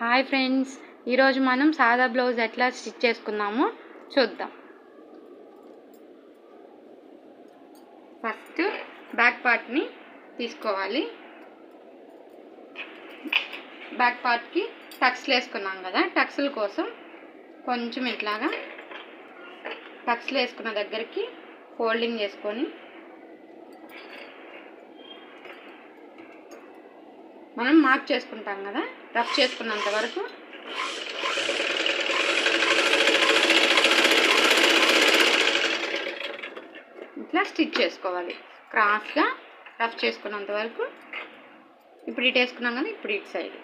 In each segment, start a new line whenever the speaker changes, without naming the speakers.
Hi friends, ఈరోజు మనం సాదా బ్లౌజ్ ఎట్లా స్టిచ్ చేసుకుందామో చూద్దాం. ఫస్ట్ బ్యాక్ పార్ట్ని తీసుకోవాలి. బ్యాక్ పార్ట్కి టక్స్లు వేసుకున్నాం కదా, టక్స్ల కోసం కొంచెం ఇట్లాగా టక్స్లు వేసుకున్న దగ్గరికి ఫోల్డింగ్ చేసుకొని మనం మార్క్ చేసుకుంటాం కదా, రఫ్ చేసుకున్నంత వరకు ఇట్లా స్టిచ్ చేసుకోవాలి. క్రాస్గా రఫ్ చేసుకున్నంత వరకు. ఇప్పుడు ఇటు వేసుకున్నాం కదా, ఇప్పుడు ఇటు సైడ్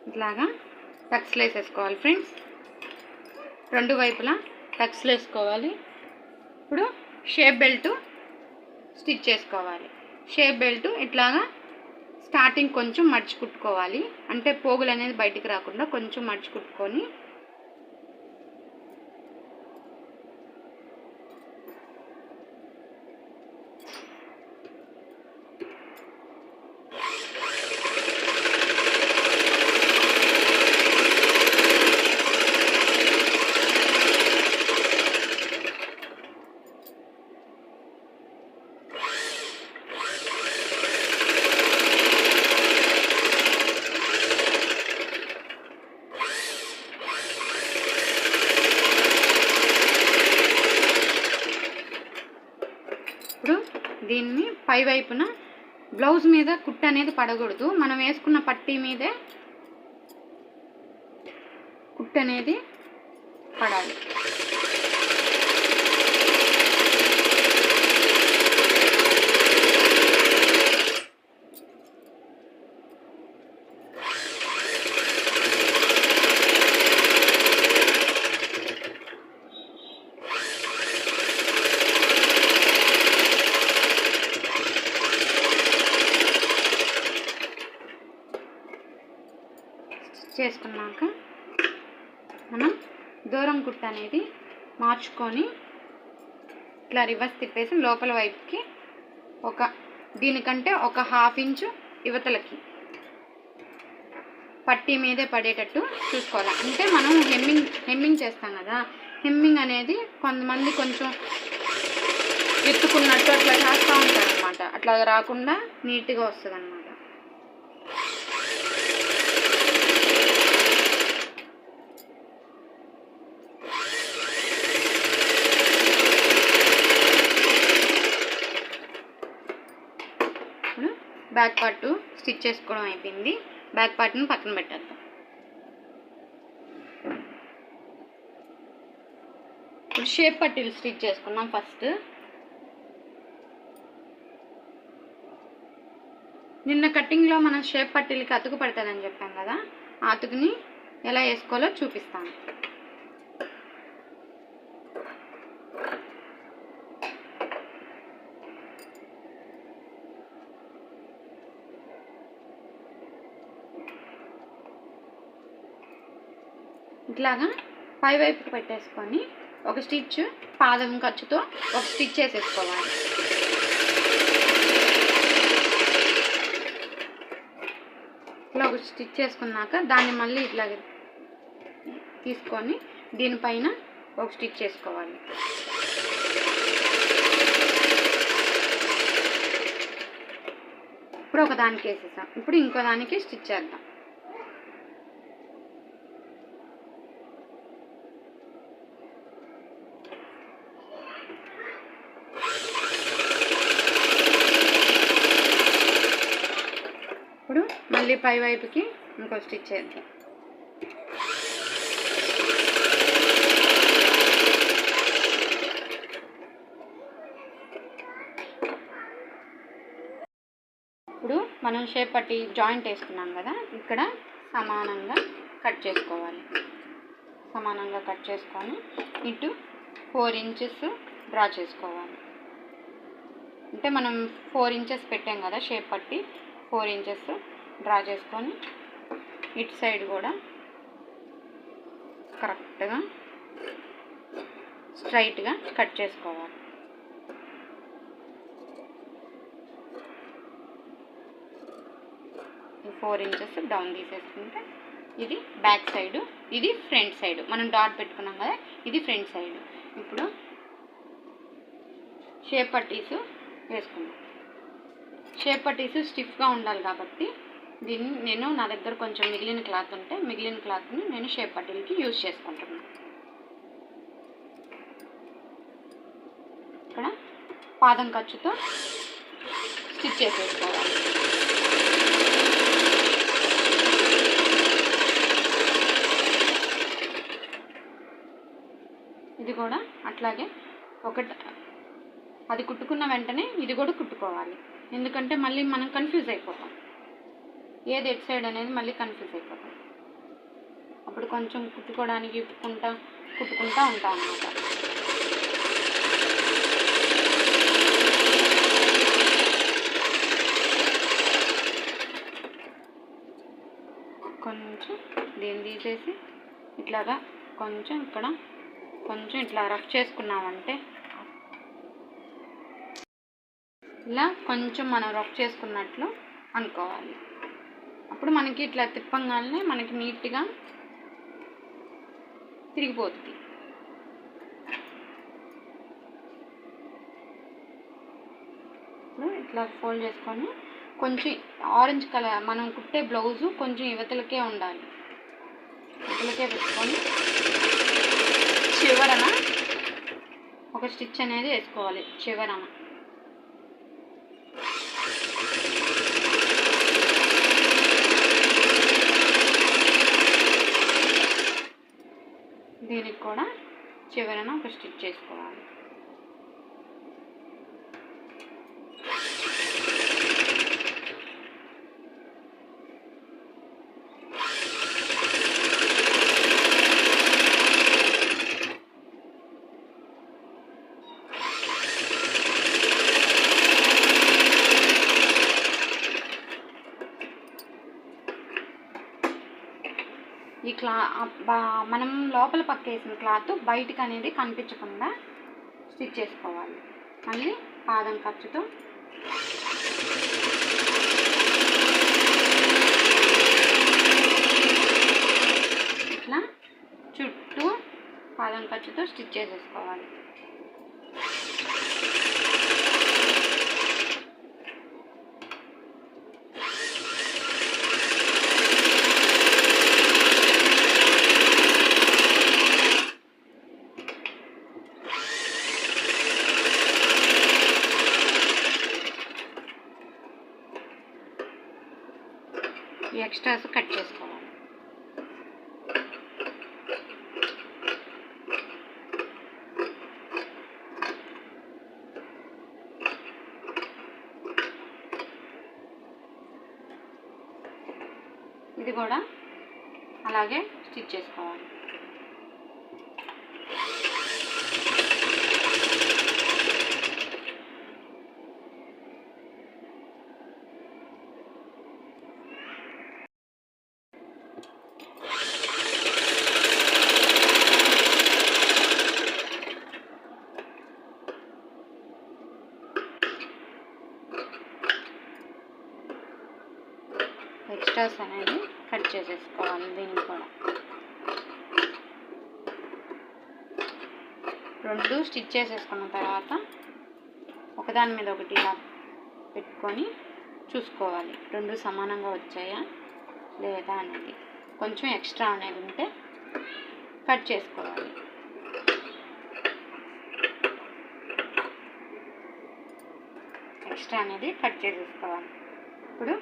ఇట్లాగా టక్స్లు వేసేసుకోవాలి ఫ్రెండ్స్. రెండు వైపులా టక్స్లు వేసుకోవాలి. ఇప్పుడు షేప్ బెల్ట్ స్టిచ్ చేసుకోవాలి. షేప్ బెల్ట్ ఇట్లాగా స్టార్టింగ్ కొంచెం మడిచి కుట్టుకోవాలి. అంటే పోగులు అనేది బయటికి రాకుండా కొంచెం మడిచి కుట్టుకొని దీన్ని పై వైపున బ్లౌజ్ మీద కుట్టు అనేది పడకూడదు. మనం వేసుకున్న పట్టీ మీదే కుట్టు అనేది పడాలి. చేసుకున్నాక మనం దూరం కుట్టు అనేది మార్చుకొని ఇట్లా రివర్స్ తిప్పేసి లోపల వైపుకి దీనికంటే ఒక 1/2 ఇంచు యువతలకి పట్టీ మీదే పడేటట్టు చూసుకోవాలి. అంటే మనం హెమ్మింగ్ చేస్తాం కదా, హెమ్మింగ్ అనేది కొంతమంది కొంచెం ఎత్తుకున్నట్టు అట్లా చేస్తూ ఉంటారు అనమాట. అట్లా రాకుండా నీట్గా వస్తుంది అనమాట. బ్యాక్ పార్ట్ స్టిచ్ చేసుకోవడం అయిపోయింది. బ్యాక్ పార్ట్ని పక్కన పెట్టేద్దాం. ఇప్పుడు షేప్ పట్టీలు స్టిచ్ చేసుకున్నాం. ఫస్ట్ నిన్న కటింగ్లో మనం షేప్ పట్టీలకి అతుకు పడుతుందని చెప్పాం కదా, ఆ అతుకుని ఎలా వేసుకోవాలో చూపిస్తాను. ఇట్లాగా పై వైపుకి పెట్టేసుకొని ఒక స్టిచ్ పాదం ఖర్చుతో ఒక స్టిచ్ వేసేసుకోవాలి. ఇట్లా ఒక స్టిచ్ చేసుకున్నాక దాన్ని మళ్ళీ ఇట్లాగే తీసుకొని దీనిపైన ఒక స్టిచ్ చేసుకోవాలి. ఇప్పుడు ఒక దానికి వేసేసాం. ఇప్పుడు ఇంకో దానికి స్టిచ్ చేద్దాం. ఇప్పుడు మళ్ళీ పై వైపుకి ఇంకో స్టిచ్ చేద్దాం. ఇప్పుడు మనం షేప్ పట్టి జాయింట్ వేసుకున్నాం కదా, ఇక్కడ సమానంగా కట్ చేసుకోవాలి. సమానంగా కట్ చేసుకొని ఇటు 4 ఇంచెస్ డ్రా చేసుకోవాలి. అంటే మనం 4 ఇంచెస్ పెట్టాం కదా షేప్ పట్టి, 4 ఇంచెస్ డ్రా చేసుకొని ఇటు సైడ్ కూడా కరెక్ట్గా స్ట్రైట్గా కట్ చేసుకోవాలి. ఈ 4 ఇంచెస్ డౌన్ తీసేసుకుంటే ఇది బ్యాక్ సైడ్, ఇది ఫ్రంట్ సైడ్. మనం డాట్ పెట్టుకున్నాం కదా, ఇది ఫ్రంట్ సైడ్. ఇప్పుడు షేప్ పట్టీస్ వేసుకుందాం. షేప్ పట్టీస్ స్టిఫ్గా ఉండాలి కాబట్టి దీన్ని నేను నా దగ్గర కొంచెం మిగిలిన క్లాత్ ఉంటే మిగిలిన క్లాత్ని నేను షేప్ పట్టీలకి యూజ్ చేసుకుంటున్నాను. ఇక్కడ పాదం ఖర్చుతో స్టిచ్ చేసేసుకోవాలి. ఇది కూడా అట్లాగే అది కుట్టుకున్న వెంటనే ఇది కూడా కుట్టుకోవాలి. ఎందుకంటే మళ్ళీ మనం కన్ఫ్యూజ్ అయిపోతాం, ఏది ఎట్ సైడ్ అనేది మళ్ళీ కన్ఫ్యూజ్ అయిపోతాం. అప్పుడు కొంచెం కుట్టుకోవడానికి కుట్టుకుంటా ఉంటాం అన్నమాట. కొంచెం దీన్ని తీసేసి ఇట్లాగా కొంచెం ఇక్కడ కొంచెం ఇట్లా రఫ్ చేసుకున్నామంటే, ఇలా కొంచెం మనం రఫ్ చేసుకున్నట్లు అనుకోవాలి. అప్పుడు మనకి ఇట్లా తిప్పంగానే మనకి నీట్గా తిరిగిపోతుంది. ఇప్పుడు ఇట్లా ఫోల్డ్ చేసుకొని కొంచెం ఆరెంజ్ కలర్ మనం కుట్టే బ్లౌజు కొంచెం యువతలకే ఉండాలి. యువతలకే పెట్టుకొని చివరన ఒక స్టిచ్ అనేది వేసుకోవాలి. చివరన దీనికి కూడా చివరన ఒక స్టిచ్ చేసుకోవాలి. ఈ మనం లోపల పక్క వేసిన క్లాత్ బయటికి అనేది కనిపించకుండా స్టిచ్ చేసుకోవాలి. మళ్ళీ పాదం ఖర్చుతో ఇట్లా చుట్టూ పాదం ఖర్చుతో స్టిచ్ చేసేసుకోవాలి. ఈ ఎక్స్ట్రాస్ కట్ చేసుకోవాలి. ఇది కూడా అలాగే స్టిచ్ చేసుకోవాలి. ఎక్స్ట్రాస్ అనేది కట్ చేసేసుకోవాలి. దీన్ని కూడా 2 స్టిచ్ చేసేసుకున్న తర్వాత ఒకదాని మీద ఒకటి ఇలా పెట్టుకొని చూసుకోవాలి 2 సమానంగా వచ్చాయా లేదా అనేది. కొంచెం ఎక్స్ట్రా అనేది ఉంటే కట్ చేసుకోవాలి. ఎక్స్ట్రా అనేది కట్ చేసేసుకోవాలి. ఇప్పుడు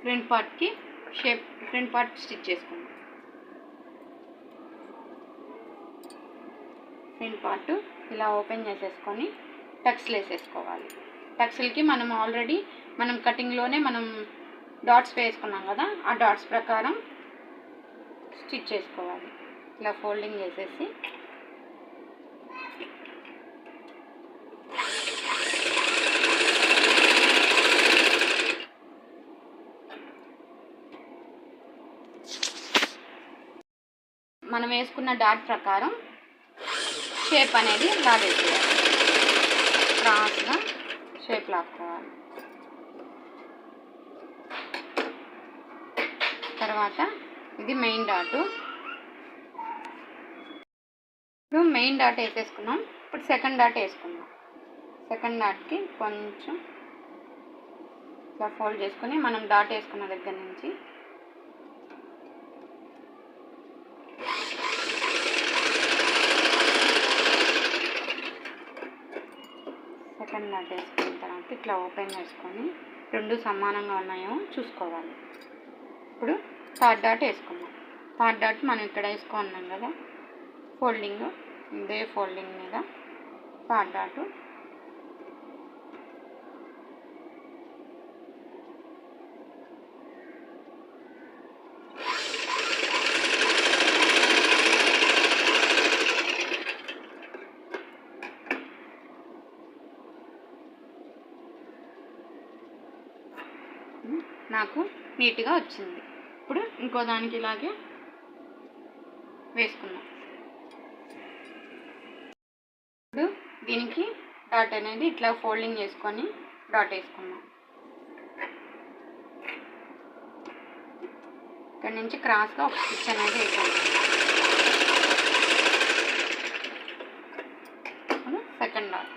ఫ్రంట్ పార్ట్కి ఫ్రంట్ పార్ట్ స్టిచ్ చేసుకుందాం. ఫ్రంట్ పార్ట్ ఇలా ఓపెన్ చేసేసుకొని టక్స్లు వేసేసుకోవాలి. టక్స్లకి మనం ఆల్రెడీ కటింగ్లోనే మనం డాట్స్ వేసుకున్నాం కదా, ఆ డాట్స్ ప్రకారం స్టిచ్ చేసుకోవాలి. ఇలా ఫోల్డింగ్ చేసేసి వేసుకున్న డాట్ ప్రకారం షేప్ అనేది లాగేసేయాలి. క్రాస్గా షేప్ లాక్కోవాలి. తర్వాత ఇది మెయిన్ డాటు. ఇప్పుడు మెయిన్ డాట్ వేసేసుకున్నాం. ఇప్పుడు సెకండ్ డాట్ వేసుకుందాం. సెకండ్ డాట్కి కొంచెం ఇట్లా ఫోల్డ్ చేసుకొని మనం డాట్ వేసుకున్న దగ్గర నుంచి సెకండ్ డాట్ వేసుకున్న తర్వాత ఇట్లా ఓపెన్ చేసుకొని రెండు సమానంగా ఉన్నాయో చూసుకోవాలి. ఇప్పుడు థర్డ్ డాట్ వేసుకున్నాం. థర్డ్ డాట్ మనం ఇక్కడ వేసుకున్నాం కదా, ఫోల్డింగ్ ఇదే ఫోల్డింగ్ మీద థర్డ్ డాటు నాకు నీట్గా వచ్చింది. ఇప్పుడు ఇంకో దానికి ఇలాగే వేసుకున్నాం. ఇప్పుడు దీనికి డాట్ అనేది ఇట్లా ఫోల్డింగ్ చేసుకొని డాట్ వేసుకున్నాం. ఇక్కడ నుంచి క్రాస్గా ఒక స్టిచ్ అనేది వేసాను. సెకండ్ డాట్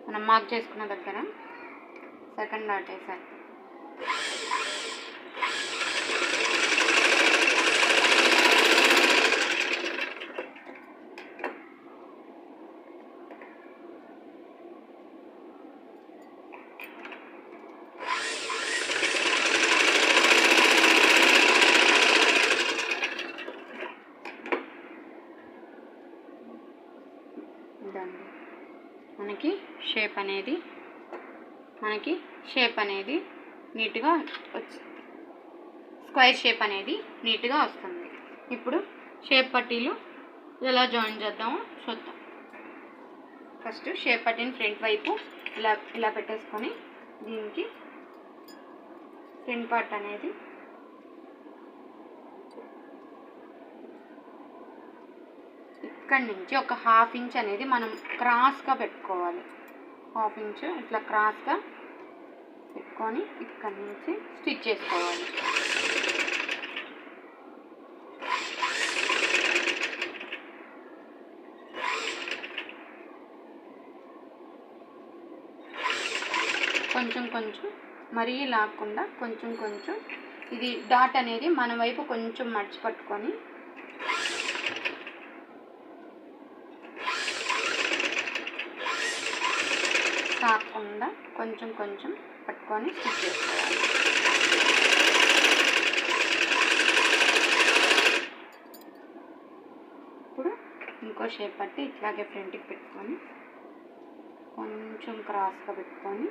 మనం మార్క్ చేసుకున్న దగ్గర సెకండ్ డాట్ వేసాను. మనకి షేప్ అనేది నీట్గా వచ్చింది. స్క్వేర్ షేప్ అనేది నీట్గా వస్తుంది. ఇప్పుడు షేప్ పట్టీలు ఎలా జాయిన్ చేద్దామో చూద్దాం. ఫస్ట్ షేప్ పట్టీని ఫ్రంట్ వైపు ఇలా పెట్టేసుకొని దీనికి ఫ్రంట్ పార్ట్ అనేది ఇక్కడి నుంచి ఒక హాఫ్ ఇంచ్ అనేది మనం క్రాస్గా పెట్టుకోవాలి. హాఫ్ ఇంచ్ ఇట్లా క్రాస్గా పెట్టుకొని ఇక్కడి నుంచి స్టిచ్ చేసుకోవాలి. కొంచెం కొంచెం మరీ లాక్కుండా కొంచెం కొంచెం ఇది డాట్ అనేది మన వైపు కొంచెం మడిచి పట్టుకొని కాకుండా కొంచెం కొంచెం పట్టుకొని స్టిచ్ చేసుకోవాలి. ఇప్పుడు ఇంకో షేప్ పట్టి ఇట్లాగే ఫ్రంట్కి పెట్టుకొని కొంచెం క్రాస్గా పెట్టుకొని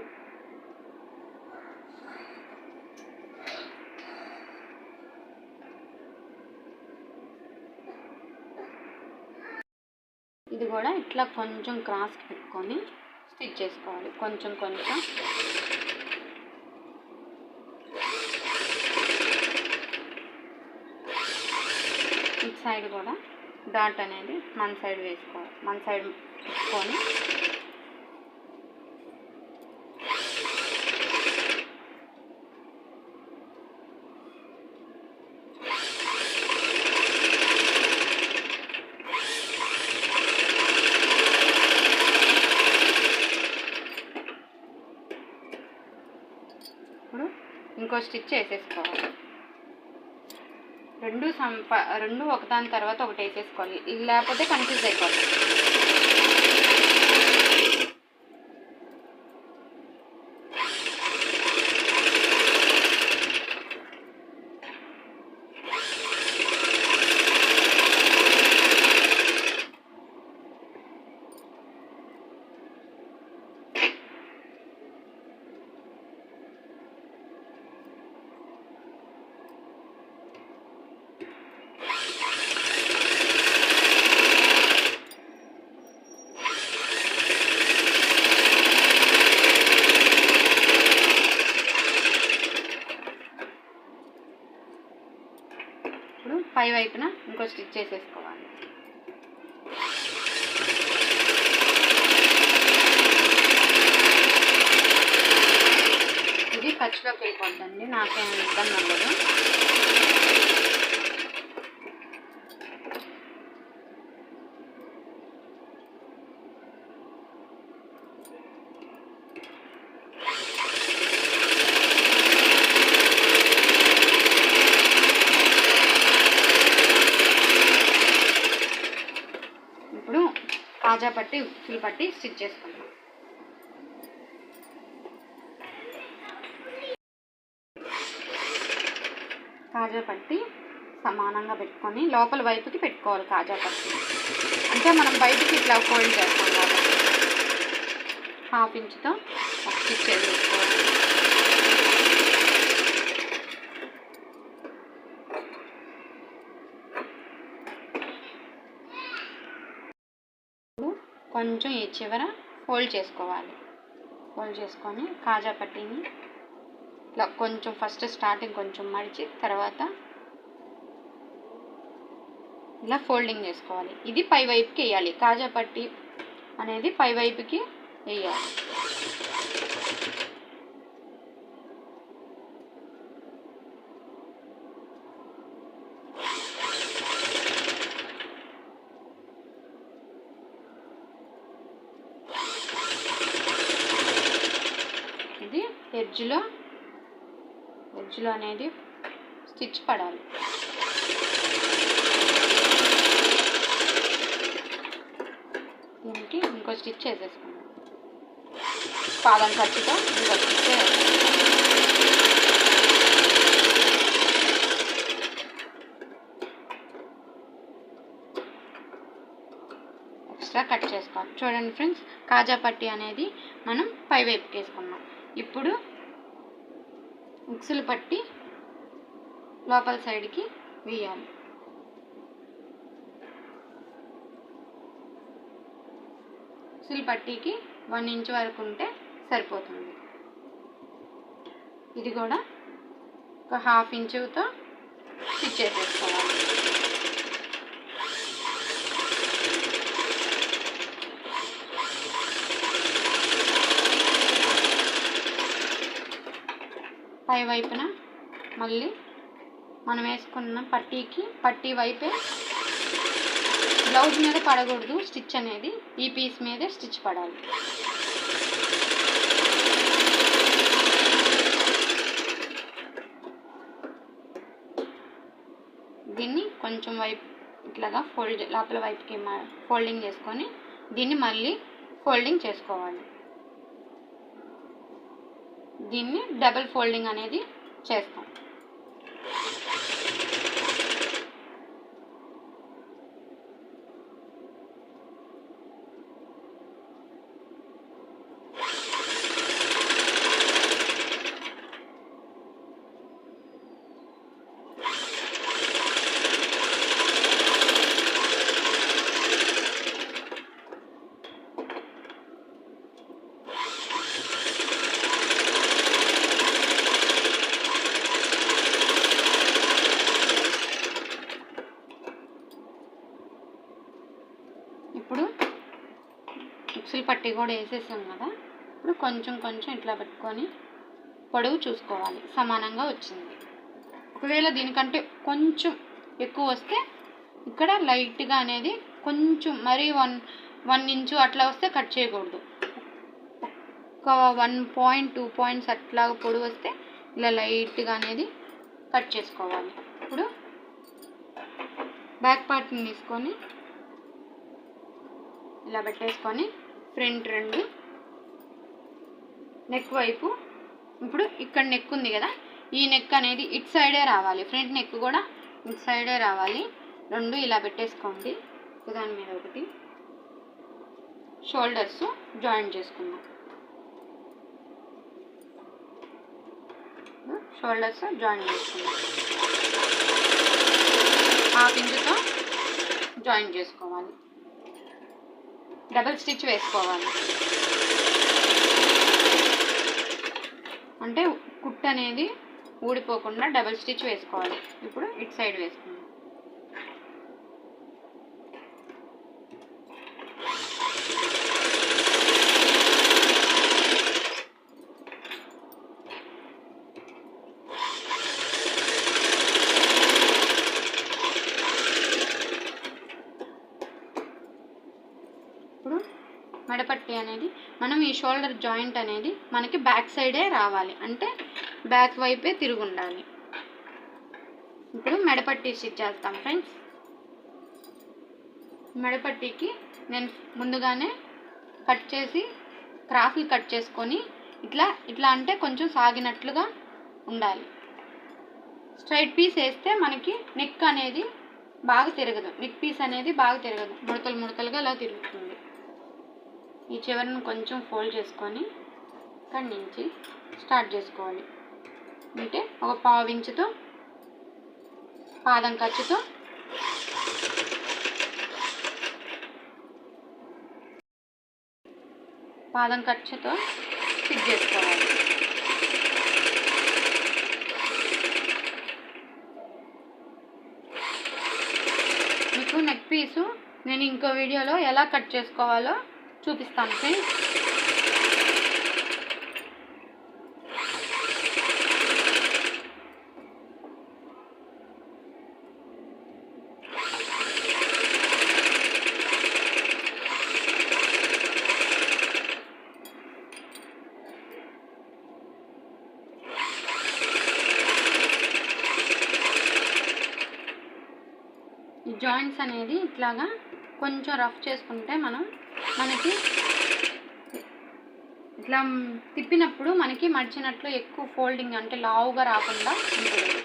ఇది కూడా ఇట్లా కొంచెం క్రాస్కి పెట్టుకొని స్టిచ్ చేసుకోవాలి. కొంచెం కొంచెం ఇటు సైడ్ కూడా డాట్ అనేది మన సైడ్ వేసుకోవాలి. మన సైడ్ పెట్టుకొని ఇంకో స్టిచ్ వేసేసుకోవాలి. రెండు ఒకదాని తర్వాత ఒకటి వేసేసుకోవాలి, లేకపోతే కన్ఫ్యూజ్ అయిపోతుంది. పై వైపున ఇంకో స్టిచ్ చేసేసుకోవాలి. ఇది ఖర్చులోకి వెళ్ళిపోద్దండి, నాకేం ఇబ్బంది ఉండదు. ఇప్పుడు కాజా పట్టి ఉక్సులు పట్టి స్టిచ్ చేసుకుందాం. కాజా పట్టి సమానంగా పెట్టుకొని లోపల వైపుకి పెట్టుకోవాలి. కాజా పట్టి అంటే మనం బయటికి ఇట్లా ఫోల్డ్ చేస్తాం కాబట్టి 1/2 ఇంచుతో ఒక స్టిచ్ వేసుకోవాలి. కొంచెం ఈ చివర ఫోల్డ్ చేసుకోవాలి. ఫోల్డ్ చేసుకొని కాజా పట్టీని ఇలా కొంచెం ఫస్ట్ స్టార్టింగ్ కొంచెం మడిచి తర్వాత ఇలా ఫోల్డింగ్ చేసుకోవాలి. ఇది పై వైపుకి వేయాలి. కాజా పట్టీ అనేది పై వైపుకి వేయాలి. ఇది ఎడ్జ్లో అనేది స్టిచ్ పడాలి. దీనికి ఇంకో స్టిచ్ చేసేసుకుందాం. పాదం ఖర్చుతో ఇంకో స్టిచ్ ఎక్స్ట్రా కట్ చేసుకోవాలి. చూడండి ఫ్రెండ్స్, కాజా పట్టీ అనేది మనం పై వైపుకి వేసుకున్నాం. ఇప్పుడు ఉక్సులు పట్టి లోపల సైడ్కి వేయాలి. ఉక్సులు పట్టీకి 1 ఇంచ్ వరకు ఉంటే సరిపోతుంది. ఇది కూడా ఒక 1/2 ఇంచుతో స్టిచ్ చేసేసుకోవాలి. పై వైపున మళ్ళీ మనం వేసుకున్న పట్టీ వైపే బ్లౌజ్ మీద పడకూడదు. స్టిచ్ అనేది ఈ పీస్ మీదే స్టిచ్ పడాలి. దీన్ని కొంచెం వైపు ఇట్లాగా లోపల వైపుకి ఫోల్డింగ్ చేసుకొని దీన్ని మళ్ళీ ఫోల్డింగ్ చేసుకోవాలి. దీన్ని డబుల్ ఫోల్డింగ్ అనేది చేస్తాం. ఇప్పుడు ఉక్సులు పట్టీ కూడా వేసేసాం కదా. ఇప్పుడు కొంచెం ఇట్లా పెట్టుకొని పొడవు చూసుకోవాలి, సమానంగా వచ్చింది. ఒకవేళ దీనికంటే కొంచెం ఎక్కువ వస్తే ఇక్కడ లైట్గా అనేది కొంచెం మరీ 1 ఇంచు అట్లా వస్తే కట్ చేయకూడదు. ఒక 1 పాయింట్ 2 పాయింట్స్ అట్లా పొడవు వస్తే ఇలా లైట్గా అనేది కట్ చేసుకోవాలి. ఇప్పుడు బ్యాక్ పార్ట్ని తీసుకొని ఇలా పెట్టేసుకొని ఫ్రంట్ 2 నెక్ వైపు, ఇప్పుడు ఇక్కడ నెక్ ఉంది కదా, ఈ నెక్ అనేది ఇటు సైడే రావాలి. ఫ్రంట్ నెక్ కూడా ఇటు సైడే రావాలి. 2 ఇలా పెట్టేసుకోండి, దాని మీద ఒకటి. షోల్డర్స్ జాయింట్ చేసుకుందాం. షోల్డర్స్ జాయింట్ చేసుకుందాం. 1/2 ఇంచుతో జాయింట్ చేసుకోవాలి. డబల్ స్టిచ్ వేసుకోవాలి. అంటే కుట్టు అనేది ఊడిపోకుండా డబల్ స్టిచ్ వేసుకోవాలి. ఇప్పుడు ఇటు సైడ్ వేసుకుందాం. మెడపట్టి అనేది మనం ఈ షోల్డర్ జాయింట్ అనేది మనకి బ్యాక్ సైడే రావాలి, అంటే బ్యాక్ వైపే తిరిగి ఉండాలి. ఇప్పుడు మెడపట్టి స్టిచ్ చేస్తాం ఫ్రెండ్స్. మెడపట్టికి నేను ముందుగానే కట్ చేసి క్రాఫ్లు కట్ చేసుకొని ఇట్లా అంటే కొంచెం సాగినట్లుగా ఉండాలి. స్ట్రైట్ పీస్ వేస్తే మనకి నెక్ అనేది బాగా తిరగదు, నెక్ పీస్ అనేది బాగా తిరగదు, ముడతలు ముడతలుగా అలా తిరుగుతుంది. ఈ చివరిని కొంచెం ఫోల్డ్ చేసుకొని ఇక్కడి నుంచి స్టార్ట్ చేసుకోవాలి. అంటే ఒక పావు ఇంచుతో పాదం ఖర్చుతో స్టిచ్ చేసుకోవాలి. మీకు నెక్ పీసు నేను ఇంకో వీడియోలో ఎలా కట్ చేసుకోవాలో చూపిస్తాను ఫ్రెండ్స్. ఈ జాయింట్స్ అనేది ఇట్లాగా కొంచెం రఫ్ చేసుకుంటే మనకి ఇట్లా తిప్పినప్పుడు మనకి మడిచినట్లు ఎక్కువ ఫోల్డింగ్ అంటే లావుగా రాకుండా ఉంటుంది.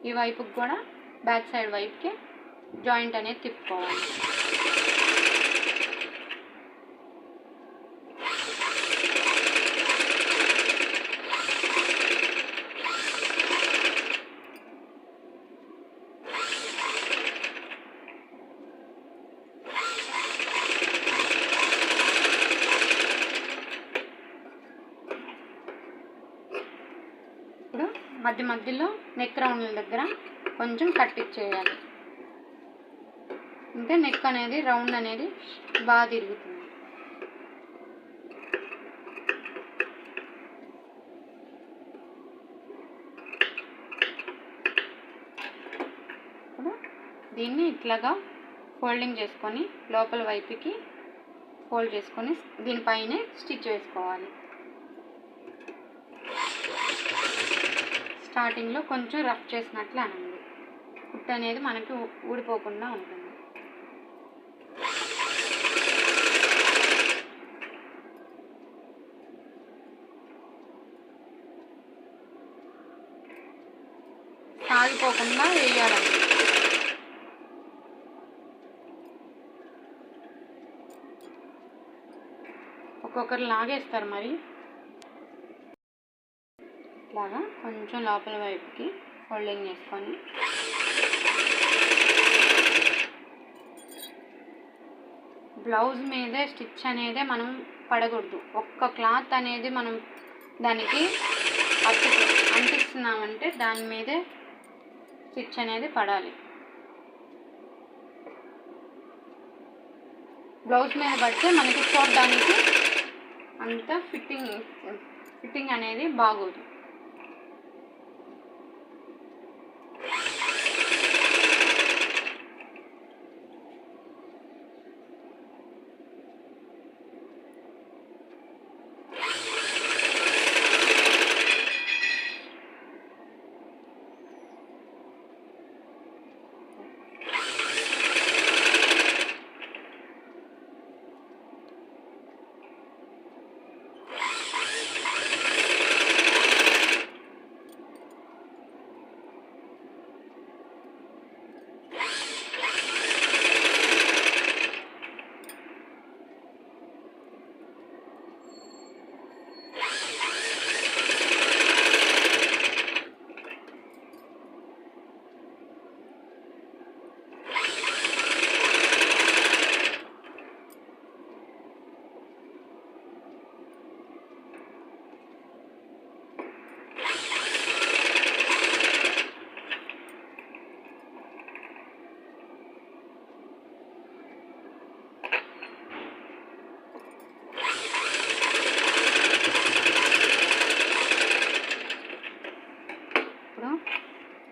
ఈ వైపుకి కూడా బ్యాక్ సైడ్ వైపుకి జాయింట్ అనేది తిప్పుకోవాలి. మధ్యలో నెక్ రౌండ్ల దగ్గర కొంచెం కట్ ఇచ్చేయాలి, అంటే నెక్ అనేది రౌండ్ అనేది బాగా తిరుగుతుంది. ఇప్పుడు దీన్ని ఇట్లాగా ఫోల్డింగ్ చేసుకొని లోపల వైపుకి ఫోల్డ్ చేసుకొని దీనిపైనే స్టిచ్ వేసుకోవాలి. స్టార్టింగ్లో కొంచెం రఫ్ చేసినట్లు అనండి, కుట్టు అనేది మనకి ఊడిపోకుండా ఉంటుంది. సాగిపోకుండా వేయాలండి. ఒక్కొక్కరు లాగేస్తారు, మరి ఇట్లాగా కొంచెం లోపల వైపుకి ఫోల్డింగ్ చేసుకొని బ్లౌజ్ మీదే స్టిచ్ అనేది మనం పడకూడదు. ఒక్క క్లాత్ అనేది మనం దానికి అంటిస్తున్నామంటే దాని మీదే స్టిచ్ అనేది పడాలి. బ్లౌజ్ మీద పడితే మనకి చూడడానికి అంత ఫిట్టింగ్ అనేది బాగోదు.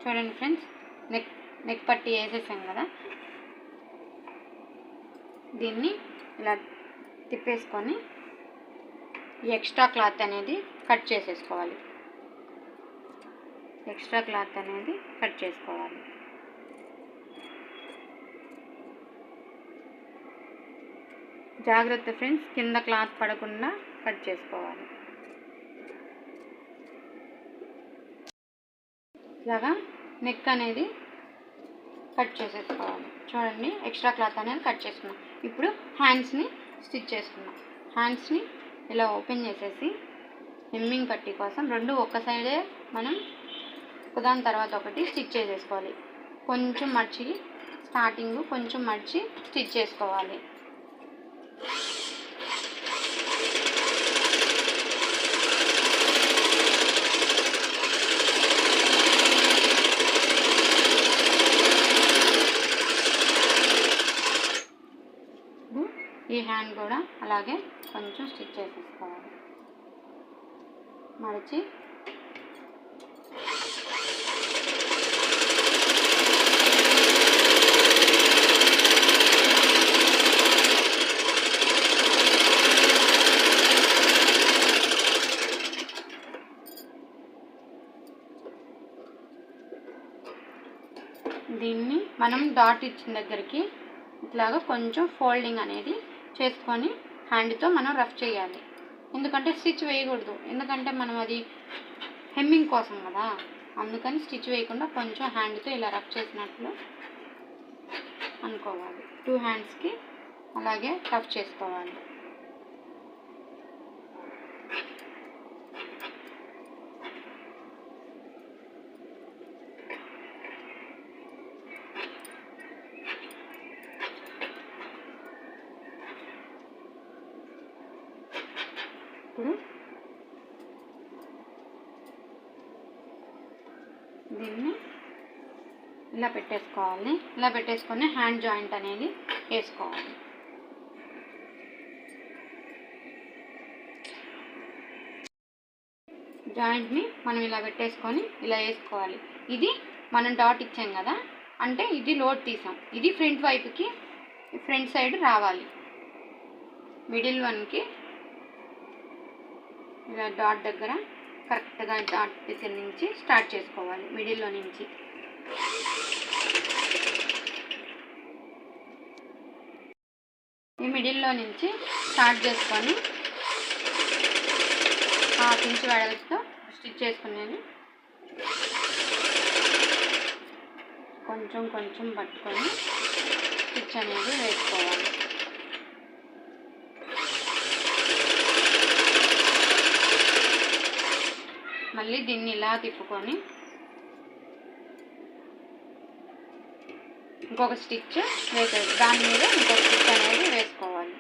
చూడండి ఫ్రెండ్స్, నెక్ పట్టి వేసేసాం కదా, దీన్ని ఇలా తిప్పేసుకొని ఈ ఎక్స్ట్రా క్లాత్ అనేది కట్ చేసేసుకోవాలి. ఎక్స్ట్రా క్లాత్ అనేది కట్ చేసుకోవాలి. జాగ్రత్త ఫ్రెండ్స్, కింద క్లాత్ పడకుండా కట్ చేసుకోవాలి. ఇలాగా నెక్ అనేది కట్ చేసేసుకోవాలి. చూడండి, ఎక్స్ట్రా క్లాత్ అనేది కట్ చేసుకున్నాం. ఇప్పుడు హ్యాండ్స్ని స్టిచ్ చేసుకున్నాం. హ్యాండ్స్ని ఇలా ఓపెన్ చేసేసి హెమ్మింగ్ పట్టీ కోసం రెండు ఒక్క సైడే మనం ఒకదాని తర్వాత ఒకటి స్టిచ్ చేసేసుకోవాలి. కొంచెం మర్చి స్టార్టింగ్ కొంచెం మర్చి స్టిచ్ చేసుకోవాలి. ఈ హ్యాండ్ కూడా అలాగే కొంచెం స్టిచ్ చేసేసుకోవాలి. మడిచి దీన్ని మనం డాట్ ఇచ్చిన దగ్గరికి ఇట్లాగా కొంచెం ఫోల్డింగ్ అనేది చేసుకొని హ్యాండ్తో మనం రఫ్ చేయాలి. ఎందుకంటే స్టిచ్ వేయకూడదు, ఎందుకంటే మనం అది హెమ్మింగ్ కోసం కదా, అందుకని స్టిచ్ వేయకుండా కొంచెం హ్యాండ్తో ఇలా రఫ్ చేసినట్లు అనుకోవాలి. 2 హ్యాండ్స్కి అలాగే రఫ్ చేసుకోవాలి. ఇప్పుడు దీన్ని ఇలా పెట్టేసుకోవాలి. ఇలా పెట్టేసుకొని హ్యాండ్ జాయింట్ అనేది వేసుకోవాలి. జాయింట్ని మనం ఇలా పెట్టేసుకొని ఇలా వేసుకోవాలి. ఇది మనం డాట్ ఇచ్చాం కదా, అంటే ఇది లోడ్ తీసాం. ఇది ఫ్రంట్ వైపుకి ఫ్రంట్ సైడ్ రావాలి. మిడిల్ వన్కి ఇలా డాట్ దగ్గర కరెక్ట్గా డాట్ దగ్గర నుంచి స్టార్ట్ చేసుకోవాలి. మిడిల్లో నుంచి ఈ మిడిల్లో నుంచి స్టార్ట్ చేసుకొని 1/2 ఇంచ్ వెడల్పుతో స్టిచ్ చేసుకునేది కొంచెం కొంచెం పట్టుకొని స్టిచ్ అనేది వేసుకోవాలి. మళ్ళీ దీన్ని ఇలా తిప్పుకొని ఇంకొక స్టిచ్ వేసేది, దాని మీద ఇంకొక స్టిచ్ అనేది వేసుకోవాలి.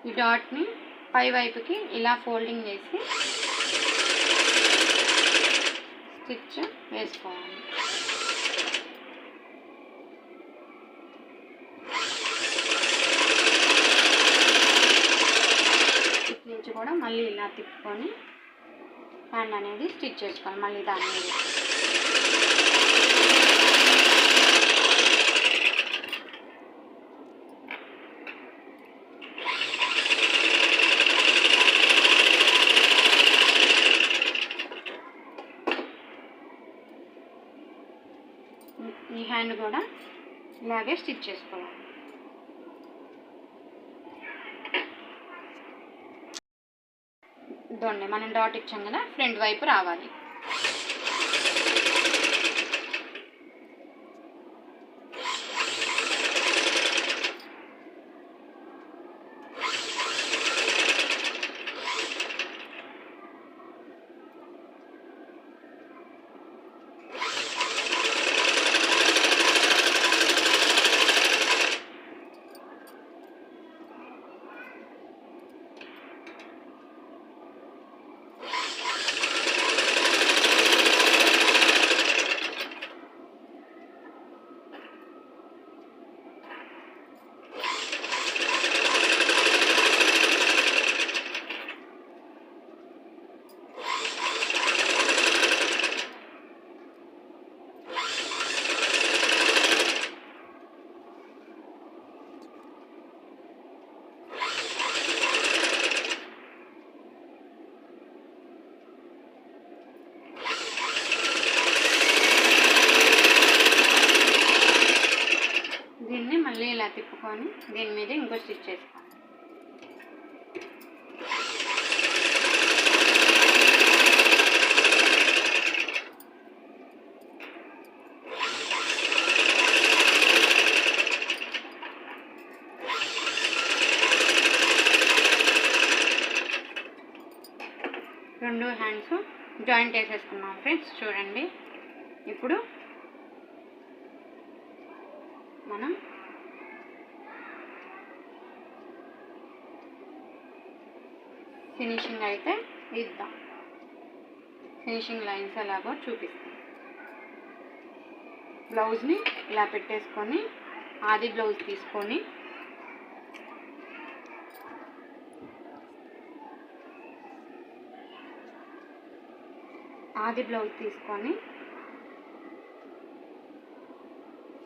ఈ డాట్ని పై వైపుకి ఇలా ఫోల్డింగ్ చేసి స్టిచ్ వేసుకోవాలి. ఇటు నుంచి కూడా మళ్ళీ ఇలా తిప్పుకొని హ్యాండ్ అనేది స్టిచ్ చేసుకోవాలి. మళ్ళీ దాని మీద ఈ హ్యాండ్ కూడా ఇలాగే స్టిచ్ చేసుకోవాలి. ఇదండి మనం డాట్ ఇచ్చాం కదా, ఫ్రంట్ వైపు రావాలి. ఇలా తిప్పుకొని దీని మీద ఇంకో స్టిచ్ చేసుకోవాలి. రెండు హ్యాండ్స్ జాయింట్ వేసేసుకున్నాం ఫ్రెండ్స్. చూడండి, ఇప్పుడు మనం ఫినిషింగ్ అయితే ఇద్దాం. ఫినిషింగ్ లైన్స్ ఎలాగో చూపిస్తాం. బ్లౌజ్ని ఇలా పెట్టేసుకొని ఆది బ్లౌజ్ తీసుకొని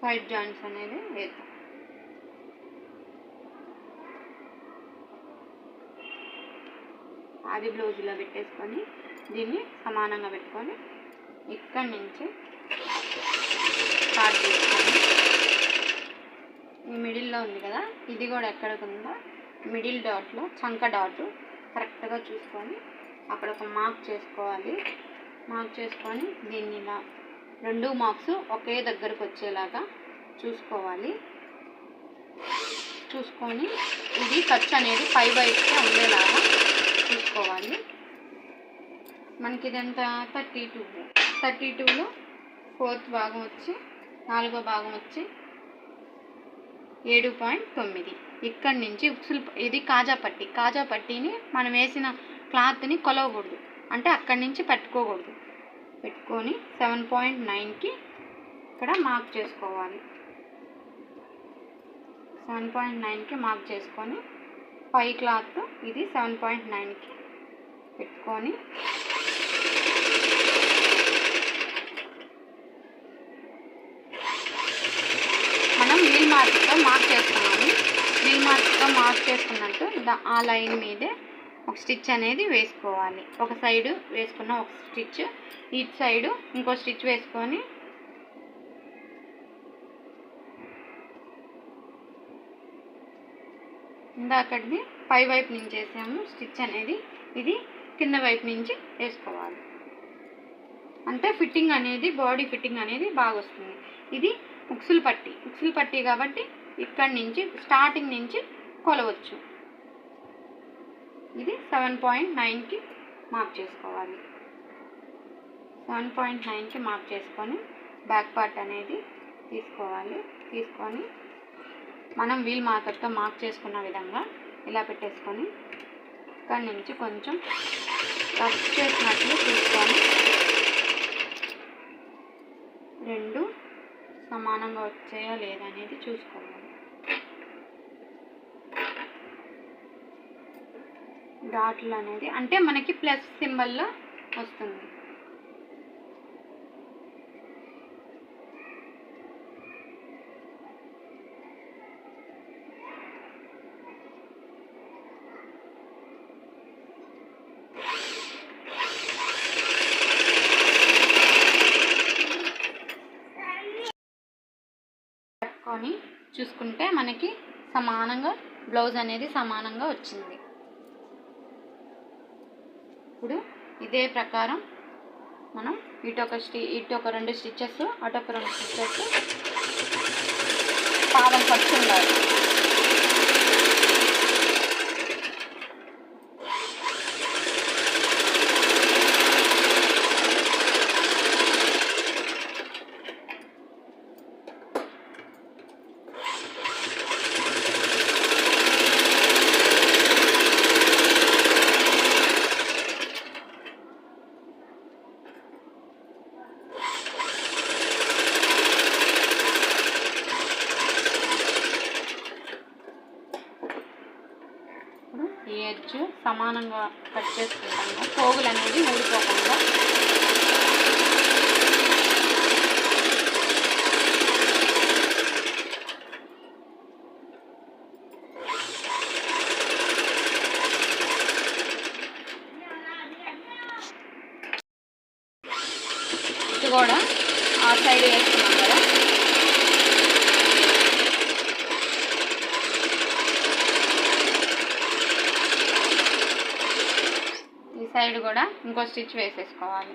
సైడ్ జాయింట్స్ అనేది వేద్దాం. ఆది బ్లౌజ్లో పెట్టేసుకొని దీన్ని సమానంగా పెట్టుకొని ఇక్కడి నుంచి స్టార్ట్ చేసుకొని ఈ మిడిల్లో ఉంది కదా, ఇది కూడా ఎక్కడికి ఉందో మిడిల్ డాట్లో చంక డాట్ కరెక్ట్గా చూసుకొని అక్కడ ఒక మార్క్ చేసుకోవాలి. మార్క్ చేసుకొని దీన్ని ఇలా రెండు మార్క్స్ ఒకే దగ్గరకు వచ్చేలాగా చూసుకోవాలి. చూసుకొని ఇది ఖర్చు అనేది పై వైపుకే ఉండేలాగా చూసుకోవాలి. మనకి ఇదంతా 32లో 4th భాగం వచ్చి 4వ భాగం వచ్చి 7.9. ఇక్కడి నుంచి ఇది కాజా పట్టీని మనం వేసిన క్లాత్ని కొలవకూడదు, అంటే అక్కడి నుంచి పెట్టుకోకూడదు. పెట్టుకొని 7.9కి ఇక్కడ మార్క్ చేసుకోవాలి. 7.9కి మార్క్ చేసుకొని పై క్లాత్ ఇది 7.9కి పెట్టుకొని మనం వీల్ మార్క్తో మార్క్ చేసుకున్నాము. వీల్ మార్క్తో మార్క్ చేసుకున్నట్టు ఆ లైన్ మీదే ఒక స్టిచ్ అనేది వేసుకోవాలి. ఒక సైడు వేసుకున్న ఒక స్టిచ్, ఇటు సైడు ఇంకో స్టిచ్ వేసుకొని ఇందాకటిది పై వైపు నుంచి వేసాము స్టిచ్ అనేది, ఇది కింద వైపు నుంచి వేసుకోవాలి. అంటే ఫిట్టింగ్ అనేది, బాడీ ఫిట్టింగ్ అనేది బాగా వస్తుంది. ఇది ఉక్సులు పట్టి కాబట్టి ఇక్కడి నుంచి స్టార్టింగ్ నుంచి కొలవచ్చు. ఇది 7.9కి మార్క్ చేసుకోవాలి. 7.9కి మార్క్ చేసుకొని బ్యాక్ పార్ట్ అనేది తీసుకోవాలి. తీసుకొని మనం వీల్ మార్కర్తో మార్క్ చేసుకున్న విధంగా ఇలా పెట్టేసుకొని ఇక్కడి నుంచి కొంచెం రఫ్ చేసినట్లు చూసుకొని రెండు సమానంగా వచ్చాయో లేదనేది చూసుకోవాలి. డాట్లు అనేది అంటే మనకి ప్లస్ సింబల్లో వస్తుంది. పట్టుకొని చూసుకుంటే మనకి సమానంగా బ్లౌజ్ అనేది సమానంగా వచ్చింది. ఇప్పుడు ఇదే ప్రకారం మనం ఇటు ఒక 2 స్టిచ్చెస్ అటొక 2 స్టిచ్చెస్ పాదం ఖర్చు ఉండాలి. ఈ ఎడ్జ్ సమానంగా కట్ చేసుకుంటాము, పోగులు అనేది ఊడిపోకుండా. ఇది కూడా ఆ సైడ్ వేసుకున్నాం కదా. సైడ్ కూడా ఇంకో స్టిచ్ వేసేసుకోవాలి.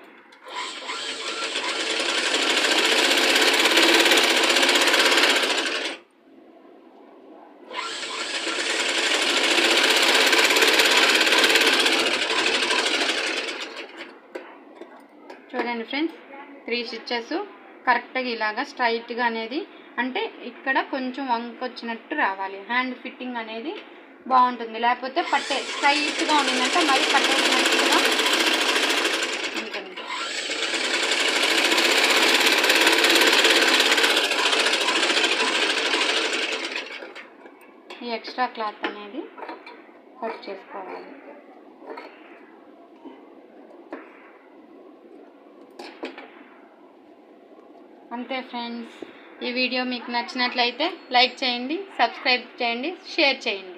చూడండి ఫ్రెండ్స్, 3 స్టిచ్చెస్ కరెక్ట్గా ఇలాగా స్ట్రైట్గా అనేది, అంటే ఇక్కడ కొంచెం వంక వచ్చినట్టు రావాలి. హ్యాండ్ ఫిట్టింగ్ అనేది బాగుంటుంది, లేకపోతే స్ట్రైట్గా ఉండిందంటే మరి పట్టేసినట్టుగా ఉంటుంది. ఈ ఎక్స్ట్రా క్లాత్ అనేది కట్ చేసుకోవాలి. అంతే ఫ్రెండ్స్, ఈ వీడియో మీకు నచ్చినట్లయితే లైక్ చేయండి, సబ్స్క్రైబ్ చేయండి, షేర్ చేయండి.